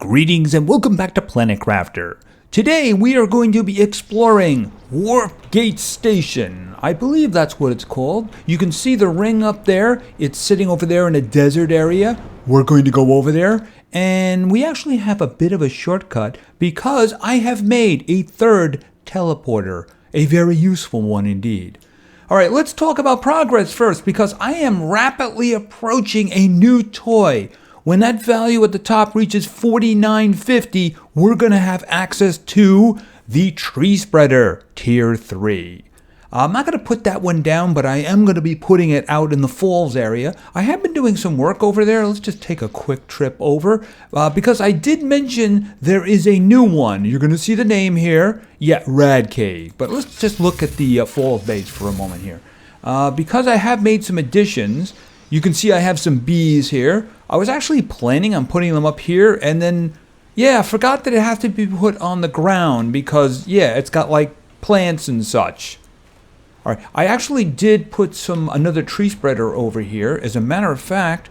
Greetings and welcome back to Planet Crafter. Today we are going to be exploring Warp Gate Station. I believe that's what it's called. You can see the ring up there. It's sitting over there in a desert area. We're going to go over there, and we actually have a bit of a shortcut because I have made a third teleporter. A very useful one indeed. Alright, let's talk about progress first because I am rapidly approaching a new toy. When that value at the top reaches 4950, we're going to have access to the Tree Spreader Tier 3. I'm not going to put that one down, but I am going to be putting it out in the Falls area. I have been doing some work over there. Let's just take a quick trip over because I did mention there is a new one. You're going to see the name here. Yeah, Rad Cave. But let's just look at the Falls base for a moment here. Because I have made some additions, you can see I have some bees here. I was actually planning on putting them up here, and then, I forgot that it has to be put on the ground because, it's got like plants and such. All right, I actually did put another tree spreader over here. As a matter of fact,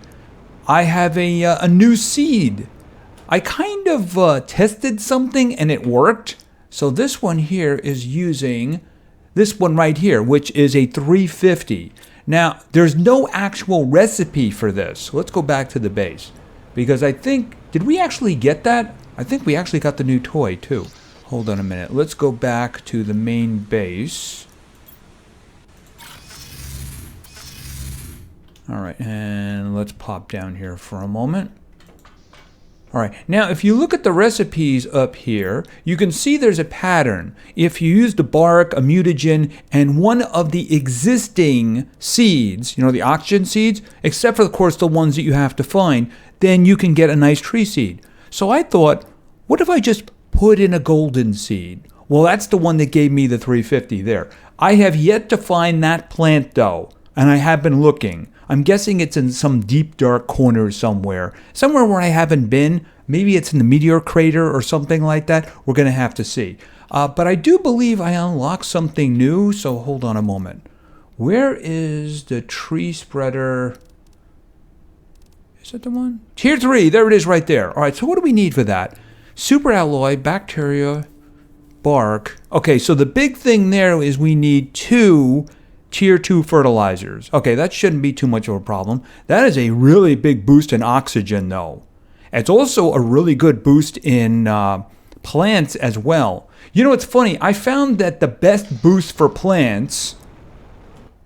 I have a new seed. I kind of tested something and it worked. So this one here is using this one right here, which is a 350. Now, there's no actual recipe for this. Let's go back to the base. Because I think, did we actually get that? I think we actually got the new toy too. Hold on a minute. Let's go back to the main base. Alright, and let's pop down here for a moment. Alright, now if you look at the recipes up here, you can see there's a pattern. If you use the bark, a mutagen, and one of the existing seeds, the oxygen seeds, except for of course the ones that you have to find, then you can get a nice tree seed. So I thought, what if I just put in a golden seed? Well, that's the one that gave me the 350 there. I have yet to find that plant though, and I have been looking. I'm guessing it's in some deep dark corner somewhere where I haven't been. Maybe it's in the meteor crater or something like that. We're going to have to see. But I do believe I unlocked something new, so hold on a moment. Where is the tree spreader? Is that the one? Tier 3, there it is right there. All right, so what do we need for that? Super alloy, bacteria, bark. Okay, so the big thing there is we need 2 Tier 2 fertilizers. Okay, that shouldn't be too much of a problem. That is a really big boost in oxygen, though. It's also a really good boost in plants as well. It's funny. I found that the best boost for plants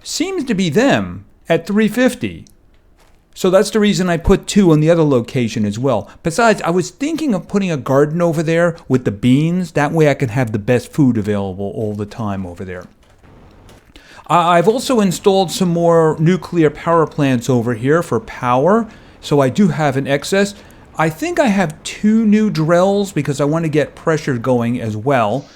seems to be them at 350. So that's the reason I put 2 on the other location as well. Besides, I was thinking of putting a garden over there with the beans. That way I can have the best food available all the time over there. I've also installed some more nuclear power plants over here for power, so I do have an excess. I think I have 2 new drills because I want to get pressure going as well.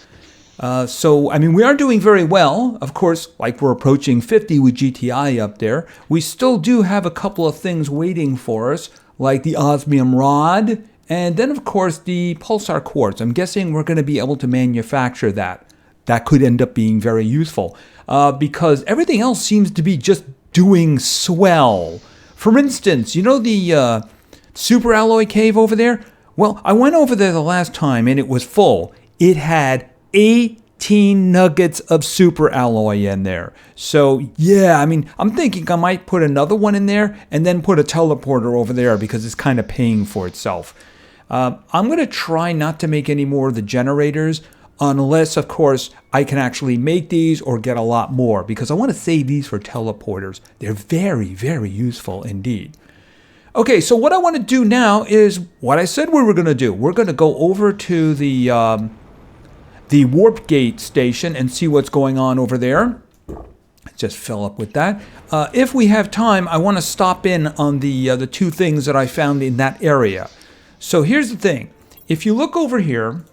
We are doing very well. Of course, like we're approaching 50 with GTI up there. We still do have a couple of things waiting for us, like the osmium rod, and then of course the pulsar quartz. I'm guessing we're going to be able to manufacture that. That could end up being very useful. Because everything else seems to be just doing swell. For instance, the super alloy cave over there? Well, I went over there the last time and it was full. It had 18 nuggets of super alloy in there. So, I'm thinking I might put another one in there and then put a teleporter over there because it's kind of paying for itself. I'm going to try not to make any more of the generators unless, of course, I can actually make these or get a lot more because I want to save these for teleporters. They're very, very useful indeed. Okay, so what I want to do now is what I said we were going to do. We're going to go over to the Warp Gate Station and see what's going on over there. Just fill up with that. If we have time, I want to stop in on the 2 things that I found in that area. So here's the thing. If you look over here,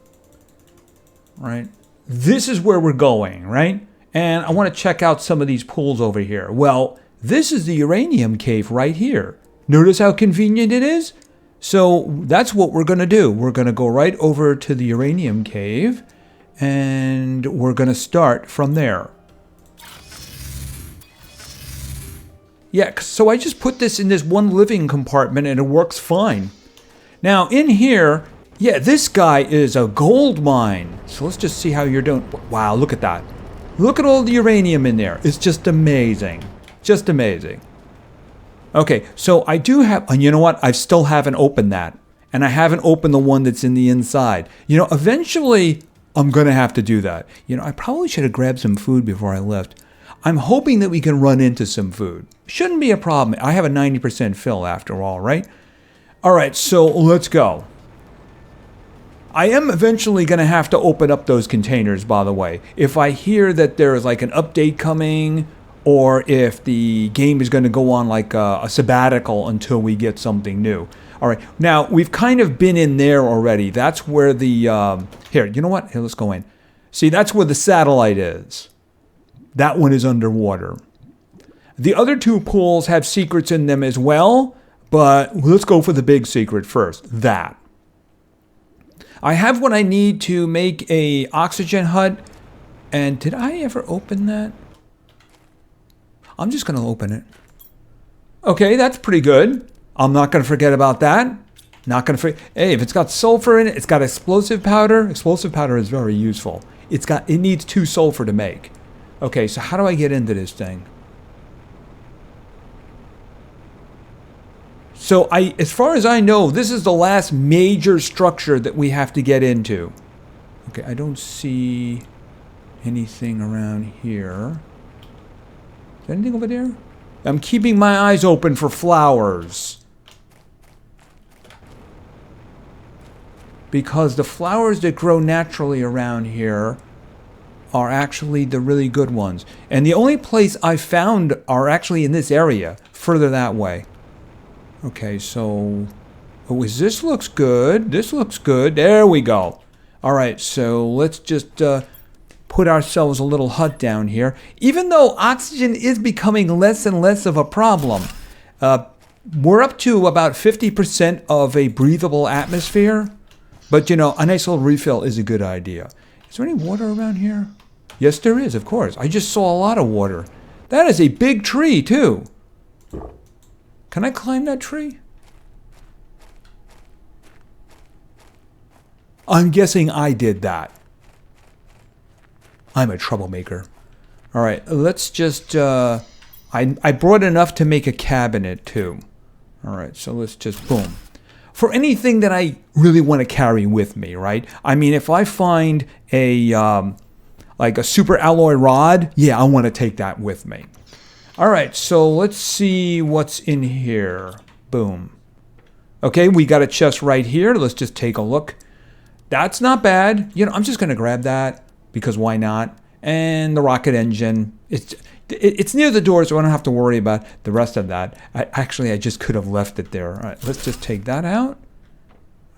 right? This is where we're going, right? And I want to check out some of these pools over here. Well, this is the uranium cave right here. Notice how convenient it is? So that's what we're going to do. We're going to go right over to the uranium cave and we're going to start from there. Yeah, so I just put this in this one living compartment and it works fine. Now in here, Yeah, this guy is a gold mine. So let's just see how you're doing. Wow, look at that. Look at all the uranium in there. It's just amazing. Just amazing. Okay, so I do have, and you know what? I still haven't opened that. And I haven't opened the one that's in the inside. You know, eventually I'm going to have to do that. You know, I probably should have grabbed some food before I left. I'm hoping that we can run into some food. Shouldn't be a problem. I have a 90% fill after all, right? All right, so let's go. I am eventually going to have to open up those containers, by the way. If I hear that there is like an update coming, or if the game is going to go on like a sabbatical until we get something new. All right, now we've kind of been in there already. That's where the, here, you know what? Here, let's go in. See, that's where the satellite is. That one is underwater. The other two pools have secrets in them as well, but let's go for the big secret first, that. I have what I need to make a oxygen hut, and did I ever open that? I'm just going to open it. Okay, that's pretty good. I'm not going to forget about that. Not going to forget. Hey, if it's got sulfur in it, it's got explosive powder. Explosive powder is very useful. It needs 2 sulfur to make. Okay, so how do I get into this thing? So as far as I know, this is the last major structure that we have to get into. Okay, I don't see anything around here. Is there anything over there? I'm keeping my eyes open for flowers. Because the flowers that grow naturally around here are actually the really good ones. And the only place I found are actually in this area, further that way. Okay, so... oh, this looks good. This looks good. There we go. All right, so let's just put ourselves a little hut down here. Even though oxygen is becoming less and less of a problem, we're up to about 50% of a breathable atmosphere. But, you know, a nice little refill is a good idea. Is there any water around here? Yes, there is, of course. I just saw a lot of water. That is a big tree, too. Can I climb that tree? I'm guessing I did that. I'm a troublemaker. All right, let's just... I brought enough to make a cabinet, too. All right, so let's just... boom. For anything that I really want to carry with me, right? I mean, if I find a like a super alloy rod, yeah, I want to take that with me. All right, so let's see what's in here. Boom. Okay, we got a chest right here. Let's just take a look. That's not bad. You know, I'm just going to grab that because why not? And the rocket engine. It's near the door, so I don't have to worry about the rest of that. I just could have left it there. All right, let's just take that out.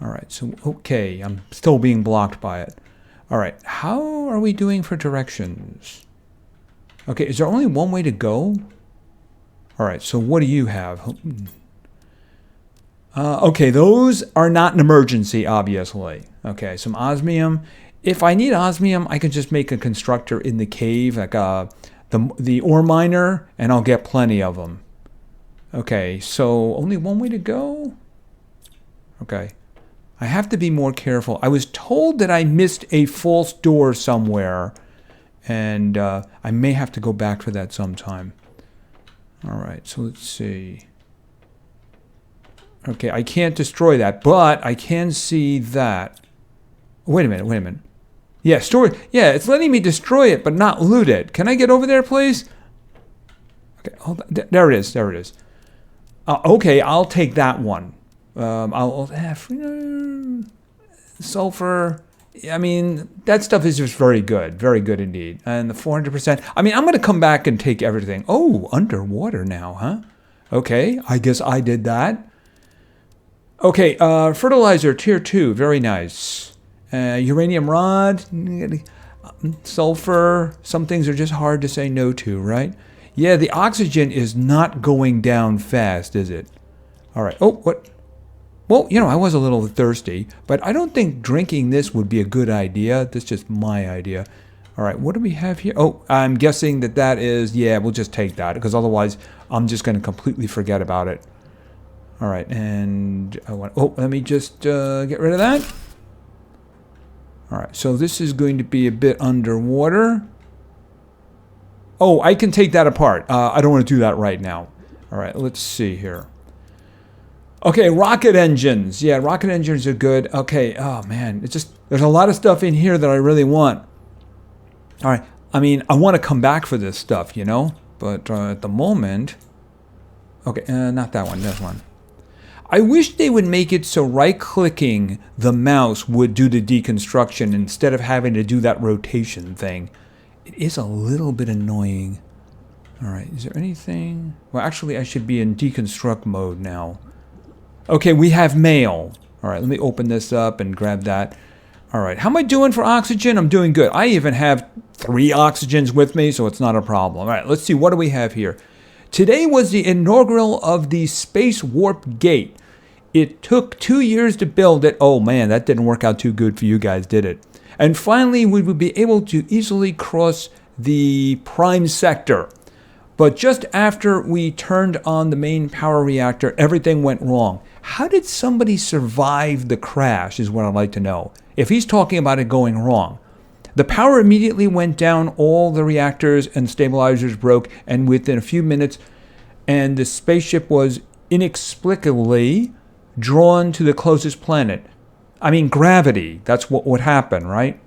All right, so, okay, I'm still being blocked by it. All right, how are we doing for directions? Okay, is there only one way to go? All right, so what do you have? Okay, those are not an emergency, obviously. Okay, some osmium. If I need osmium, I can just make a constructor in the cave, like the ore miner, and I'll get plenty of them. Okay, so only one way to go? Okay. I have to be more careful. I was told that I missed a false door somewhere, and I may have to go back for that sometime. All right, so let's see. Okay, I can't destroy that, but I can see that. Wait a minute. Yeah, store. Yeah, it's letting me destroy it, but not loot it. Can I get over there, please? Okay, hold on. There it is. Okay, I'll take that one. I'll have sulfur. I mean, that stuff is just very good indeed. And the 400%. I mean, I'm going to come back and take everything. Oh, underwater now, huh? Okay, I guess I did that. Okay, fertilizer tier 2, very nice. Uranium rod, sulfur. Some things are just hard to say no to, right? Yeah, the oxygen is not going down fast, is it? All right. Oh, what? Well, you know, I was a little thirsty, but I don't think drinking this would be a good idea. That's just my idea. All right, what do we have here? Oh, I'm guessing that is, yeah, we'll just take that, because otherwise I'm just going to completely forget about it. All right, and let me just get rid of that. All right, so this is going to be a bit underwater. Oh, I can take that apart. I don't want to do that right now. All right, let's see here. Okay, rocket engines. Yeah, rocket engines are good. Okay, oh man, it's just, there's a lot of stuff in here that I really want. All right, I mean, I want to come back for this stuff, you know? But at the moment, okay, not that one, this one. I wish they would make it so right-clicking the mouse would do the deconstruction instead of having to do that rotation thing. It is a little bit annoying. All right, is there anything? Well, actually, I should be in deconstruct mode now. Okay, we have mail. All right, let me open this up and grab that. All right, how am I doing for oxygen? I'm doing good. I even have 3 oxygens with me, so it's not a problem. All right, let's see. What do we have here? Today was the inaugural of the Space Warp Gate. It took 2 years to build it. Oh man, that didn't work out too good for you guys, did it? And finally, we would be able to easily cross the prime sector. But just after we turned on the main power reactor, everything went wrong. How did somebody survive the crash is what I'd like to know. If he's talking about it going wrong. The power immediately went down, all the reactors and stabilizers broke, and within a few minutes, and the spaceship was inexplicably drawn to the closest planet. I mean, gravity, that's what would happen, right?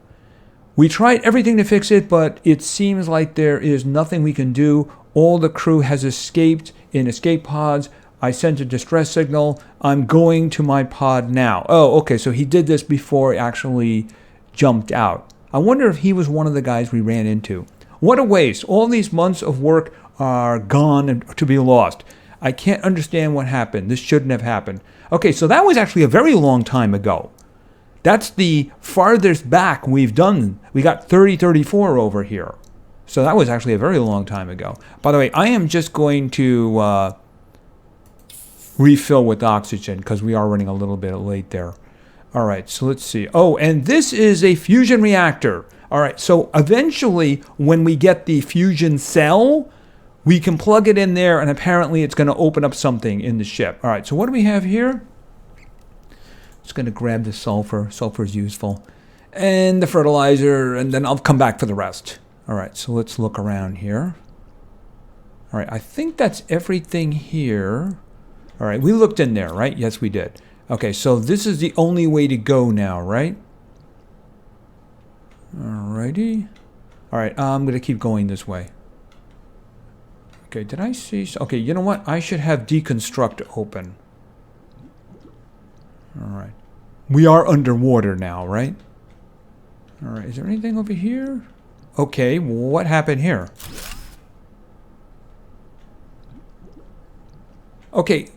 We tried everything to fix it, but it seems like there is nothing we can do. All the crew has escaped in escape pods. I sent a distress signal. I'm going to my pod now. Oh, okay, so he did this before he actually jumped out. I wonder if he was one of the guys we ran into. What a waste. All these months of work are gone and to be lost. I can't understand what happened. This shouldn't have happened. Okay, so that was actually a very long time ago. That's the farthest back we've done. We got 3034 over here. So that was actually a very long time ago. By the way, I am just going to refill with oxygen because we are running a little bit late there. All right, so let's see. Oh, and this is a fusion reactor. All right, so eventually when we get the fusion cell, we can plug it in there and apparently it's going to open up something in the ship. All right, so what do we have here? Just going to grab the sulfur. Sulfur is useful. And the fertilizer, and then I'll come back for the rest. All right, so let's look around here. All right, I think that's everything here. All right, we looked in there, right? Yes, we did. Okay, so this is the only way to go now, right? Alrighty. All right, I'm going to keep going this way. Okay, did I see? Okay, you know what? I should have deconstruct open. All right. We are underwater now, right? All right, is there anything over here? Okay, what happened here? Okay,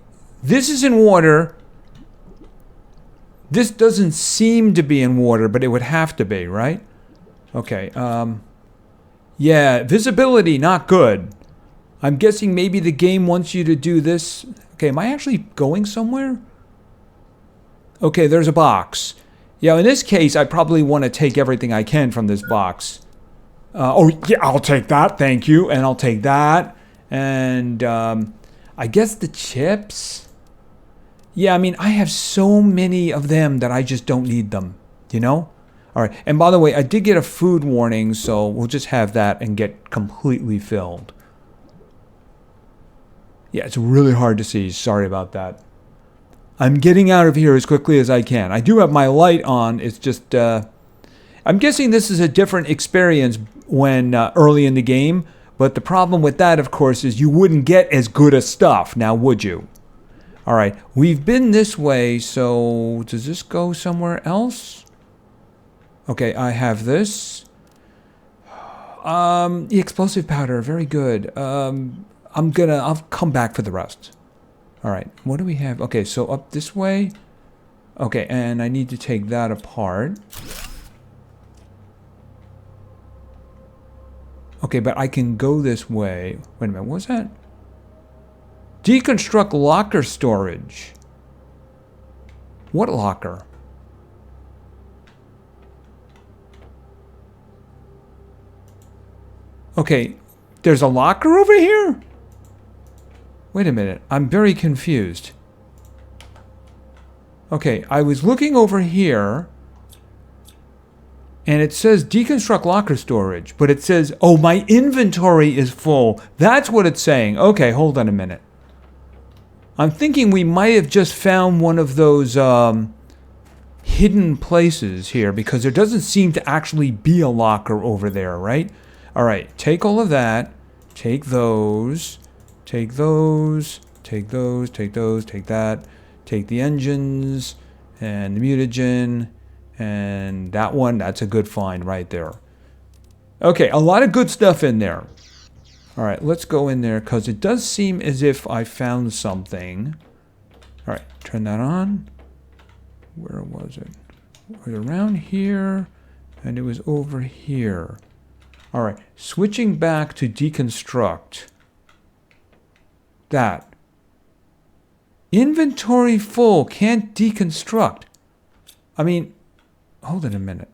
this is in water. This doesn't seem to be in water, but it would have to be, right? Okay, yeah, visibility, not good. I'm guessing maybe the game wants you to do this. Okay, am I actually going somewhere? Okay, there's a box. Yeah, in this case, I probably want to take everything I can from this box. Oh, yeah, I'll take that, thank you. And I'll take that. And I guess the chips? Yeah, I mean, I have so many of them that I just don't need them, you know? All right, and by the way, I did get a food warning, so we'll just have that and get completely filled. Yeah, it's really hard to see. Sorry about that. I'm getting out of here as quickly as I can. I do have my light on. It's just, I'm guessing this is a different experience when early in the game. But the problem with that, of course, is you wouldn't get as good a stuff. Now, would you? All right, we've been this way. So does this go somewhere else? Okay, I have this. The explosive powder, very good. I'll come back for the rest. All right, what do we have? Okay, so up this way. Okay, and I need to take that apart. Okay, but I can go this way. Wait a minute, what was that? Deconstruct locker storage. What locker? Okay, there's a locker over here? Wait a minute, I'm very confused. Okay, I was looking over here. And it says deconstruct locker storage, but it says, oh, my inventory is full. That's what it's saying. Okay, hold on a minute. I'm thinking we might have just found one of those hidden places here, because there doesn't seem to actually be a locker over there, right? All right, take all of that. Take those. Take those. Take those. Take those. Take that. Take the engines and the mutagen. And that one, that's a good find right there. Okay, a lot of good stuff in there. All right, let's go in there, because it does seem as if I found something. All right, turn that on. Where was it? It was around here, and it was over here. All right, switching back to deconstruct. That. Inventory full, can't deconstruct. I mean, hold on a minute.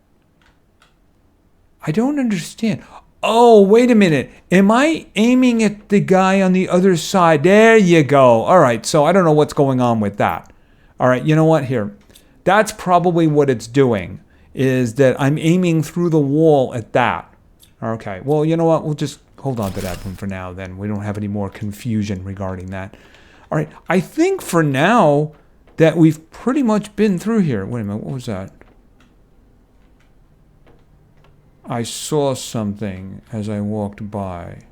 I don't understand. Oh, wait a minute. Am I aiming at the guy on the other side? There you go. All right, so I don't know what's going on with that. All right, you know what? Here. That's probably what it's doing, is that I'm aiming through the wall at that. Okay, well, you know what? We'll just hold on to that one for now then. We don't have any more confusion regarding that. All right, I think for now that we've pretty much been through here. Wait a minute, what was that? I saw something as I walked by.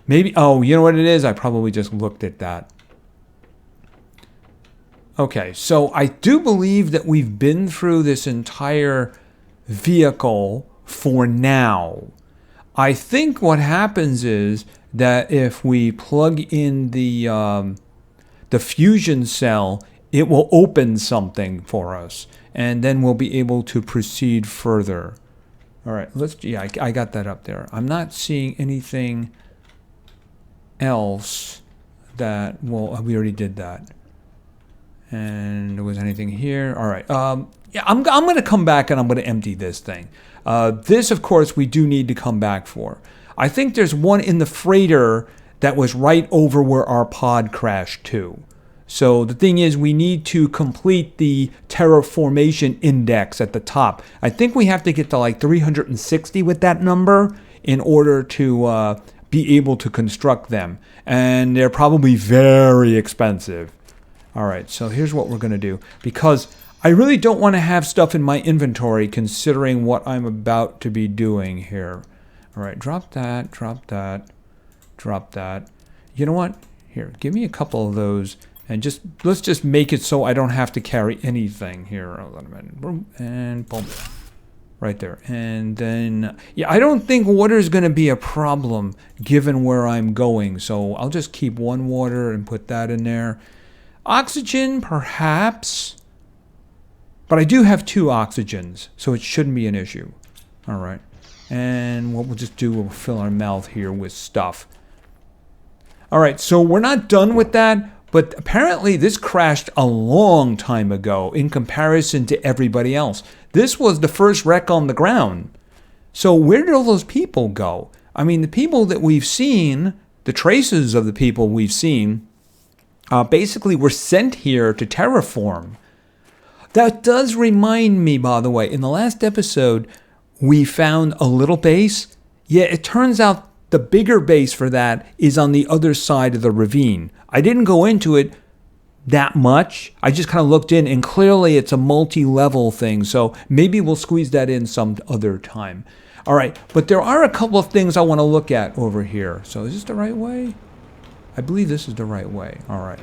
Maybe, oh, you know what it is? I probably just looked at that. Okay, so I do believe that we've been through this entire vehicle for now. I think what happens is that if we plug in the fusion cell, it will open something for us, and then we'll be able to proceed further. All right, yeah, I got that up there. I'm not seeing anything else that, well, we already did that. And there was anything here? All right, yeah, I'm going to come back and I'm going to empty this thing. This, of course, we do need to come back for. I think there's one in the freighter that was right over where our pod crashed to. So the thing is, we need to complete the terraformation index at the top. I think we have to get to like 360 with that number in order to be able to construct them. And they're probably very expensive. All right, so here's what we're going to do. Because I really don't want to have stuff in my inventory considering what I'm about to be doing here. All right, drop that, drop that, drop that. You know what? Here, give me a couple of those. And let's just make it so I don't have to carry anything here. And boom. Right there. And then, yeah, I don't think water is going to be a problem given where I'm going. So I'll just keep one water and put that in there. Oxygen, perhaps. But I do have 2 oxygens, so it shouldn't be an issue. All right. And what we'll just do, we'll fill our mouth here with stuff. All right, so we're not done with that. But apparently this crashed a long time ago in comparison to everybody else. This was the first wreck on the ground. So where did all those people go? I mean, the people that we've seen, the traces of the people we've seen, basically were sent here to terraform. That does remind me, by the way, in the last episode, we found a little base. Yeah, it turns out the bigger base for that is on the other side of the ravine. I didn't go into it that much. I just kind of looked in, and clearly it's a multi-level thing, so maybe we'll squeeze that in some other time. All right, but there are a couple of things I want to look at over here. So is this the right way? I believe this is the right way. All right.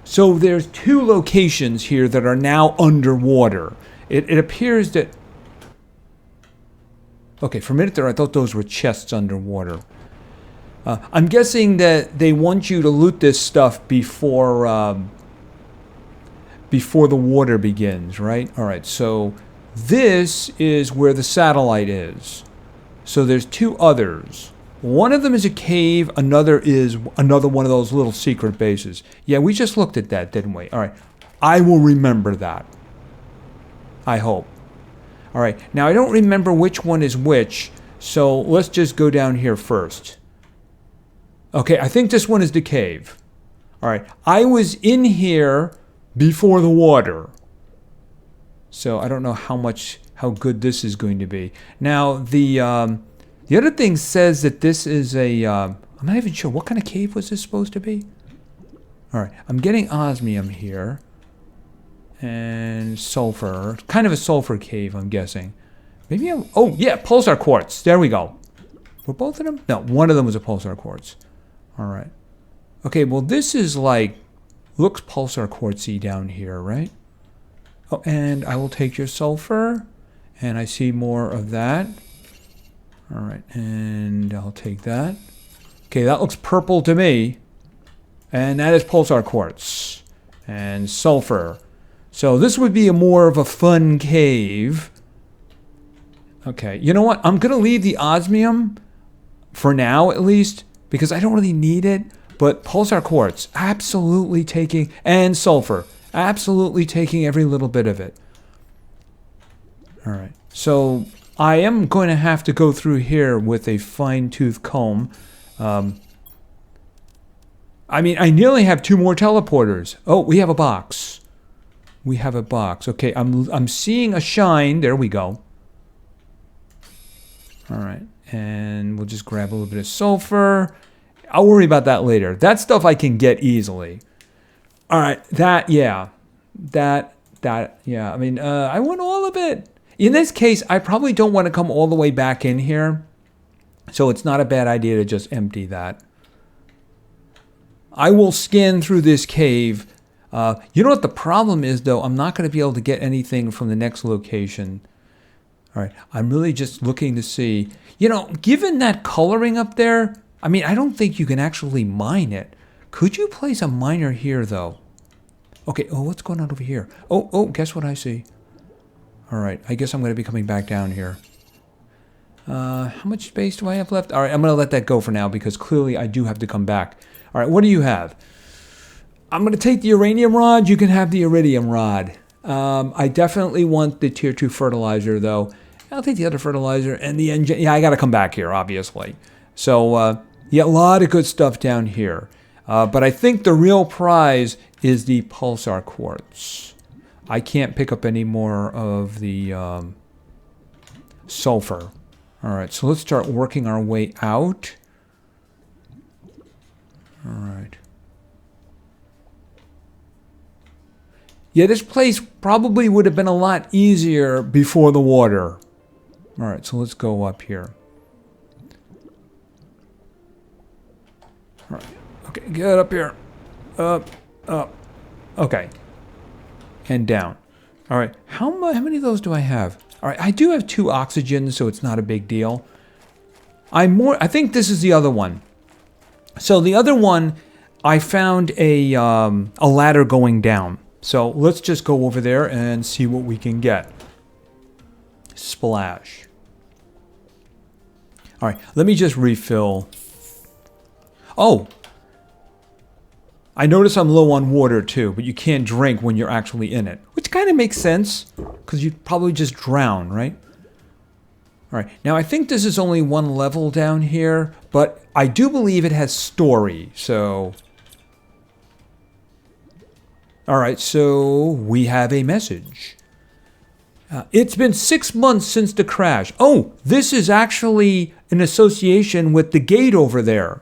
So there's 2 locations here that are now underwater. It appears that... Okay, for a minute there, I thought those were chests underwater. I'm guessing that they want you to loot this stuff before the water begins, right? All right, so this is where the satellite is. So there's 2 others. One of them is a cave, another is another one of those little secret bases. Yeah, we just looked at that, didn't we? All right, I will remember that. I hope. All right, now I don't remember which one is which, so let's just go down here first. Okay, I think this one is the cave. All right, I was in here before the water. So I don't know how good this is going to be. Now the other thing says that this is a I'm not even sure what kind of cave was this supposed to be. All right, I'm getting osmium here and sulfur, kind of a sulfur cave, I'm guessing. Maybe oh yeah, pulsar quartz. There we go. Were both of them? No, one of them was a pulsar quartz. All right. Okay, well this is like looks pulsar quartzy down here, right? Oh, and I will take your sulfur, and I see more of that. All right, and I'll take that. Okay, that looks purple to me. And that is pulsar quartz and sulfur. So this would be more of a fun cave. Okay, you know what? I'm going to leave the osmium for now, at least, because I don't really need it. But pulsar quartz, absolutely taking, and sulfur, absolutely taking every little bit of it. All right, so I am going to have to go through here with a fine-tooth comb. I mean, I nearly have 2 more teleporters. Oh, we have a box. We have a box. Okay, I'm seeing a shine. There we go. All right, and we'll just grab a little bit of sulfur. I'll worry about that later. That stuff I can get easily. All right, yeah. I mean, I want all of it. In this case, I probably don't want to come all the way back in here. So it's not a bad idea to just empty that. I will scan through this cave. You know what the problem is, though? I'm not going to be able to get anything from the next location. All right, I'm really just looking to see. You know, given that coloring up there, I mean, I don't think you can actually mine it. Could you place a miner here, though? Okay, oh, what's going on over here? Oh, guess what I see? All right, I guess I'm going to be coming back down here. How much space do I have left? All right, I'm going to let that go for now because clearly I do have to come back. All right, what do you have? I'm going to take the uranium rod. You can have the iridium rod. I definitely want the tier 2 fertilizer, though. I'll take the other fertilizer and the engine. Yeah, I got to come back here, obviously. So, yeah, a lot of good stuff down here. But I think the real prize is the pulsar quartz. I can't pick up any more of the sulfur. All right, so let's start working our way out. All right. Yeah, this place probably would have been a lot easier before the water. All right, so let's go up here. All right. Okay, get up here. Up. Okay. And down. All right. How many of those do I have? All right, I do have 2 oxygen, so it's not a big deal. I think this is the other one. So the other one, I found a ladder going down. So let's just go over there and see what we can get. Splash. All right, let me just refill. Oh, I notice I'm low on water too, but you can't drink when you're actually in it, which kind of makes sense because you'd probably just drown, right? All right, now I think this is only 1 level down here, but I do believe it has story, so... All right, so we have a message. It's been 6 months since the crash. Oh, this is actually an association with the gate over there.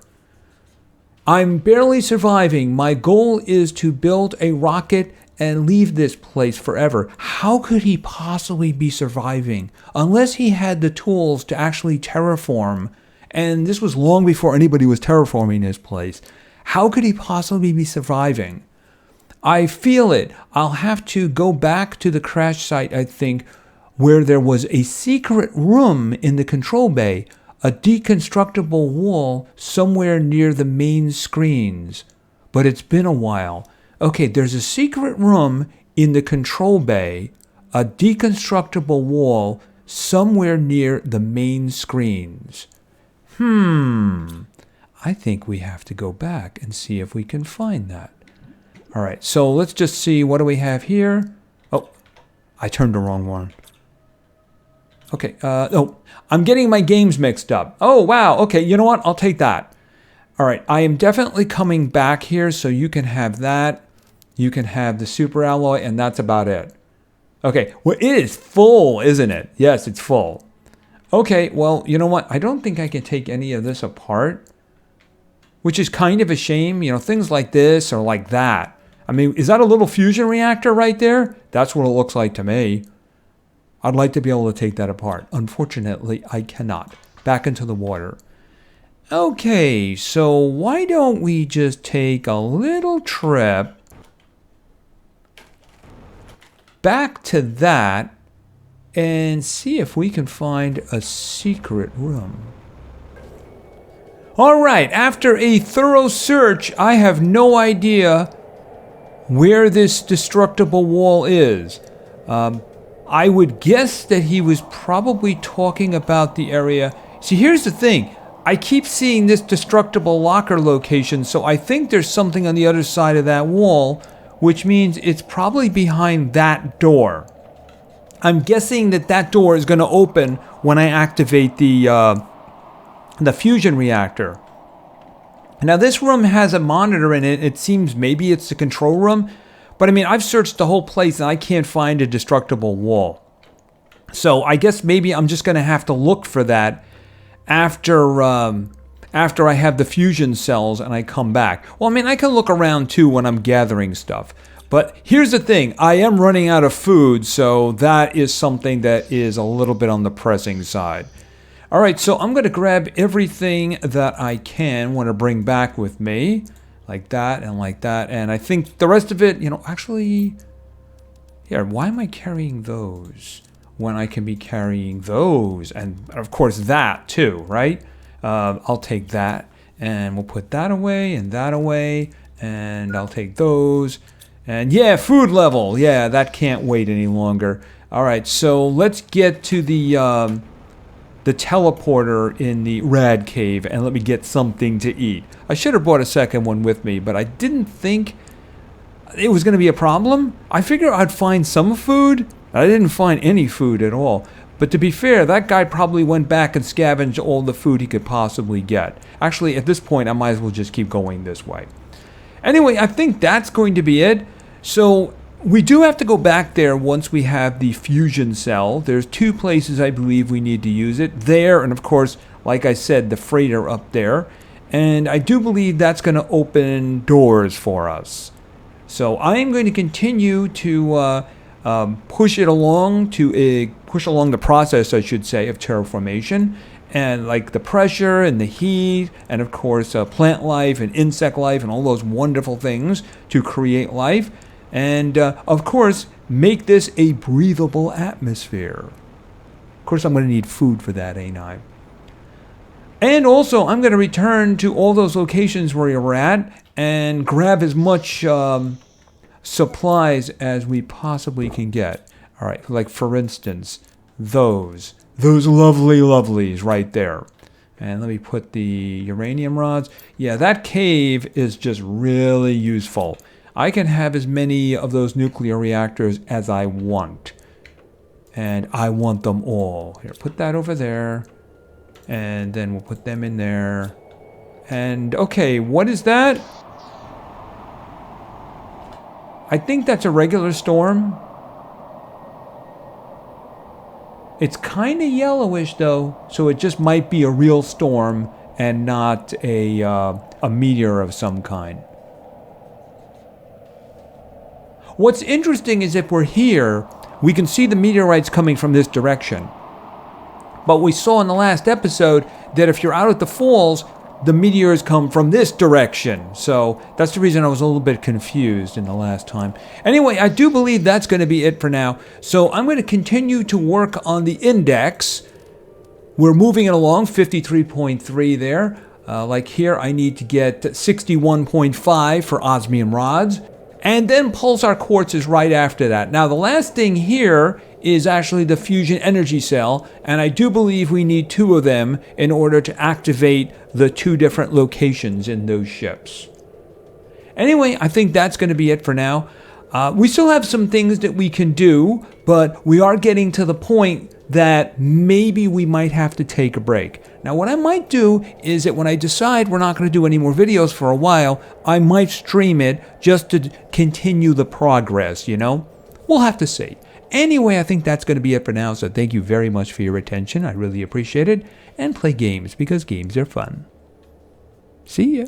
I'm barely surviving. My goal is to build a rocket and leave this place forever. How could he possibly be surviving? Unless he had the tools to actually terraform. And this was long before anybody was terraforming this place. How could he possibly be surviving? I feel it. I'll have to go back to the crash site, I think, where there was a secret room in the control bay, a deconstructible wall somewhere near the main screens. But it's been a while. Okay, there's a secret room in the control bay, a deconstructible wall somewhere near the main screens. I think we have to go back and see if we can find that. All right, so let's just see, what do we have here? Oh, I turned the wrong one. Okay, oh, I'm getting my games mixed up. Oh, wow, okay, you know what? I'll take that. All right, I am definitely coming back here, so you can have that. You can have the super alloy, and that's about it. Okay, well, it is full, isn't it? Yes, it's full. Okay, well, you know what? I don't think I can take any of this apart, which is kind of a shame. You know, things like this or like that. I mean, is that a little fusion reactor right there? That's what it looks like to me. I'd like to be able to take that apart. Unfortunately, I cannot. Back into the water. Okay, so why don't we just take a little trip back to that and see if we can find a secret room. All right, after a thorough search, I have no idea where this destructible wall is. I would guess that he was probably talking about the area. See, here's the thing. I keep seeing this destructible locker location, so I think there's something on the other side of that wall, which means it's probably behind that door. I'm guessing that that door is going to open when I activate the fusion reactor. Now, this room has a monitor in it. It seems maybe it's the control room. But I mean, I've searched the whole place and I can't find a destructible wall. So I guess maybe I'm just going to have to look for that after I have the fusion cells and I come back. Well, I mean, I can look around too when I'm gathering stuff. But here's the thing. I am running out of food, so that is something that is a little bit on the pressing side. All right, so I'm going to grab everything that I can want to bring back with me. Like that and like that. And I think the rest of it, you know, actually... Yeah, why am I carrying those when I can be carrying those? And, of course, that too, right? I'll take that, and we'll put that away, and I'll take those. And, yeah, food level. Yeah, that can't wait any longer. All right, so let's get to the teleporter in the rad cave and let me get something to eat. I should have brought a second one with me, but I didn't think it was going to be a problem. I figured I'd find some food. I didn't find any food at all. But to be fair, that guy probably went back and scavenged all the food he could possibly get. Actually, at this point, I might as well just keep going this way. Anyway, I think that's going to be it. So we do have to go back there once we have the fusion cell. There's two places I believe we need to use it. There, and of course, like I said, the freighter up there. And I do believe that's going to open doors for us. So I am going to continue to push along the process, I should say, of terraformation. And like the pressure and the heat, and of course plant life and insect life and all those wonderful things to create life. And, of course, make this a breathable atmosphere. Of course, I'm going to need food for that, ain't I? And also, I'm going to return to all those locations where you're at and grab as much supplies as we possibly can get. All right, like, for instance, those lovely lovelies right there. And let me put the uranium rods. Yeah, that cave is just really useful. I can have as many of those nuclear reactors as I want. And I want them all. Here, put that over there. And then we'll put them in there. And, okay, what is that? I think that's a regular storm. It's kind of yellowish, though. So it just might be a real storm and not a meteor of some kind. What's interesting is if we're here, we can see the meteorites coming from this direction. But we saw in the last episode that if you're out at the falls, the meteors come from this direction. So that's the reason I was a little bit confused in the last time. Anyway, I do believe that's going to be it for now. So I'm going to continue to work on the index. We're moving it along, 53.3 there. Like here, I need to get 61.5 for osmium rods. And then pulsar quartz is right after that. Now, the last thing here is actually the fusion energy cell, and I do believe we need 2 of them in order to activate the 2 different locations in those ships. Anyway, I think that's going to be it for now. We still have some things that we can do, but we are getting to the point that maybe we might have to take a break. Now, what I might do is that when I decide we're not going to do any more videos for a while, I might stream it just to continue the progress, you know? We'll have to see. Anyway, I think that's going to be it for now. So thank you very much for your attention. I really appreciate it. And play games because games are fun. See ya.